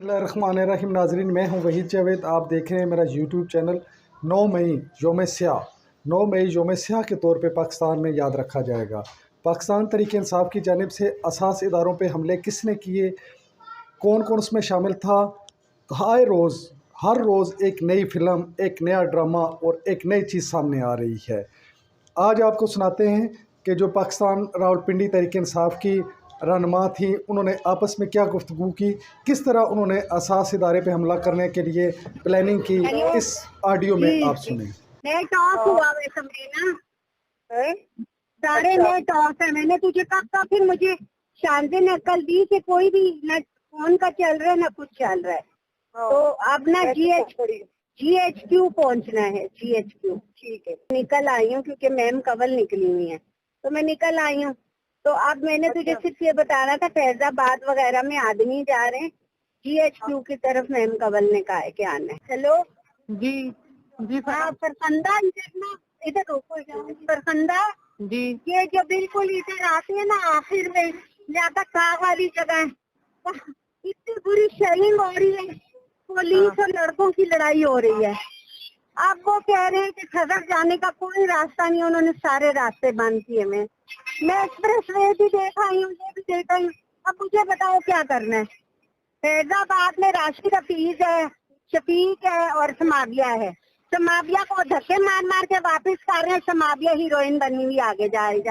बिस्मिल्लाहिर्रहमानिर्रहीम। नाजरीन, मैं हूं वहीद जावेद। आप देख रहे हैं मेरा यूट्यूब चैनल। 9 मई योम स्याह 9 मई योम स्याह के तौर पे पाकिस्तान में याद रखा जाएगा। पाकिस्तान तहरीक इंसाफ की जानिब से असास इदारों पे हमले किसने किए, कौन कौन उसमें शामिल था। हर रोज़ एक नई फ़िल्म, एक नया ड्रामा और एक नई चीज़ सामने आ रही है। आज आपको सुनाते हैं कि जो पाकिस्तान रावलपिंडी तहरीक इंसाफ की रहनुमा थी, उन्होंने आपस में क्या गुफ्तगू की, किस तरह उन्होंने असास इदारे पे हमला करने के लिए प्लानिंग की। इस ऑडियो में आप सुने। नेट ऑफ हुआ वैसे ना, सारे नेट ऑफ है। मैंने तुझे कहा फिर मुझे शांति ने कल दी कि कोई भी न फोन का चल रहा है ना कुछ चल रहा है। तो अब ना GHQ पहुंचना है। GHQ ठीक है, निकल आई हूँ क्योंकि मैम कवल निकली हुई है, तो मैं निकल आई हूँ। तो अब मैंने तुझे सिर्फ ये बताना था, फैजाबाद वगैरह में आदमी जा रहे हैं, GHQ की तरफ मैम कवल ने कहा है कि आना है। हेलो जी जी हाँ, परखंदा इधर रोको, परखंदा जी। ये जो बिल्कुल इधर आती है ना आखिर में ज्यादा कार वाली जगह, इतनी बुरी शेयरिंग हो रही है, पुलिस और लड़कों की लड़ाई हो रही है। अब वो कह रहे हैं कि सदर जाने का कोई रास्ता नहीं, उन्होंने सारे रास्ते बंद किए। मैं एक्सप्रेस वे भी देख आई हूँ, ये भी देख आई हूँ। अब मुझे बताओ क्या करना है। फैजाबाद में राशिद हफीज है, शफीक है और समाविया है। समाविया को धक्के मार मार के वापस कर रहे हैं। समाविया हीरोइन बनी हुई आगे जा रही है।